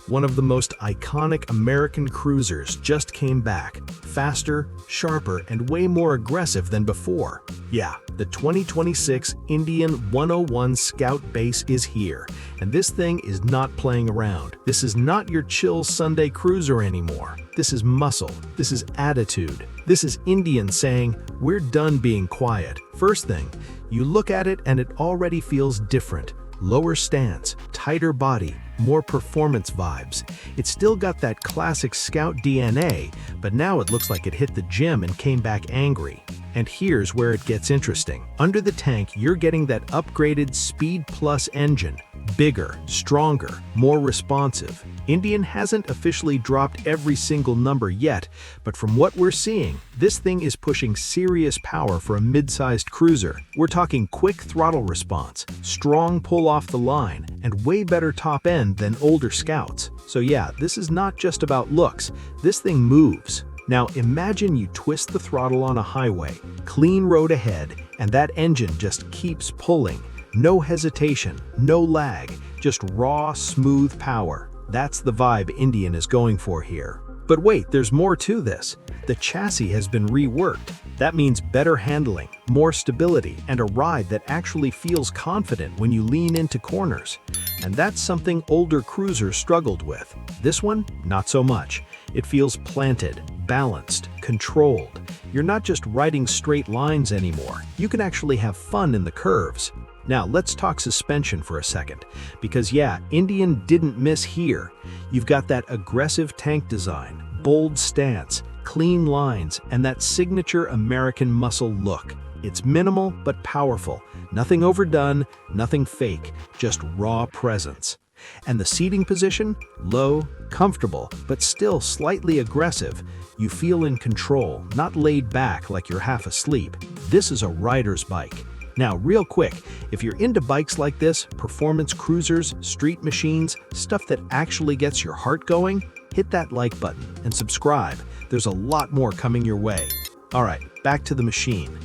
One of the most iconic American cruisers just came back, faster, sharper, and way more aggressive than before. Yeah, the 2026 Indian 101 Scout Base is here, and this thing is not playing around. This is not your chill Sunday cruiser anymore. This is muscle. This is attitude. This is Indian saying, we're done being quiet. First thing, you look at it and it already feels different. Lower stance, tighter body, more performance vibes. It's still got that classic Scout DNA, but now it looks like it hit the gym and came back angry. And here's where it gets interesting. Under the tank, you're getting that upgraded Speed Plus engine. Bigger, stronger, more responsive. Indian hasn't officially dropped every single number yet, but from what we're seeing, this thing is pushing serious power for a mid-sized cruiser. We're talking quick throttle response, strong pull off the line, and way better top end than older Scouts. So yeah, this is not just about looks. This thing moves. Now imagine you twist the throttle on a highway, clean road ahead, and that engine just keeps pulling. No hesitation, no lag, just raw, smooth power. That's the vibe Indian is going for here. But wait, there's more to this. The chassis has been reworked. That means better handling, more stability, and a ride that actually feels confident when you lean into corners. And that's something older cruisers struggled with. This one, not so much. It feels planted, balanced, controlled. You're not just riding straight lines anymore. You can actually have fun in the curves. Now let's talk suspension for a second, because yeah, Indian didn't miss here. You've got that aggressive tank design, bold stance, clean lines, and that signature American muscle look. It's minimal but powerful, nothing overdone, nothing fake, just raw presence. And the seating position? Low, comfortable, but still slightly aggressive. You feel in control, not laid back like you're half asleep. This is a rider's bike. Now, real quick, if you're into bikes like this, performance cruisers, street machines, stuff that actually gets your heart going, hit that like button and subscribe. There's a lot more coming your way. All right, back to the machine.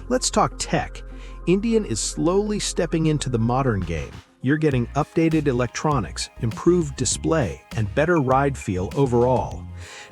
Let's talk tech. Indian is slowly stepping into the modern game. You're getting updated electronics, improved display, and better ride feel overall.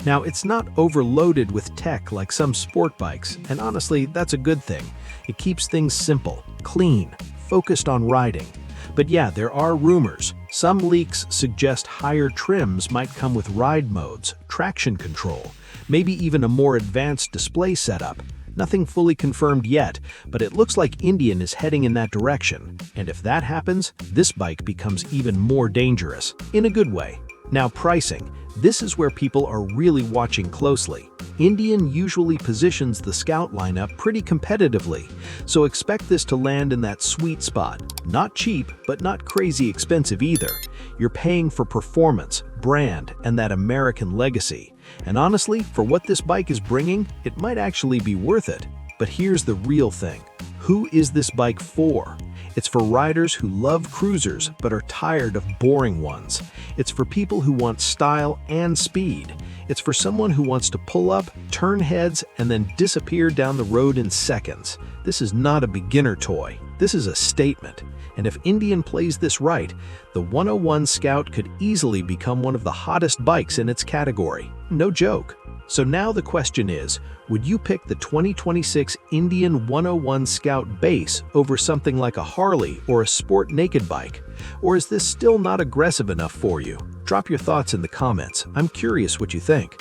Now, it's not overloaded with tech like some sport bikes, and honestly, that's a good thing. It keeps things simple, clean, focused on riding. But yeah, there are rumors. Some leaks suggest higher trims might come with ride modes, traction control, maybe even a more advanced display setup. Nothing fully confirmed yet, but it looks like Indian is heading in that direction. And if that happens, this bike becomes even more dangerous, in a good way. Now pricing. This is where people are really watching closely. Indian usually positions the Scout lineup pretty competitively, so expect this to land in that sweet spot. Not cheap, but not crazy expensive either. You're paying for performance, brand, and that American legacy. And honestly, for what this bike is bringing, it might actually be worth it. But here's the real thing. Who is this bike for? It's for riders who love cruisers but are tired of boring ones. It's for people who want style and speed. It's for someone who wants to pull up, turn heads, and then disappear down the road in seconds. This is not a beginner toy. This is a statement. And if Indian plays this right, the 101 Scout could easily become one of the hottest bikes in its category. No joke. So now the question is, would you pick the 2026 Indian 101 Scout Base over something like a Harley or a sport naked bike? Or is this still not aggressive enough for you? Drop your thoughts in the comments. I'm curious what you think.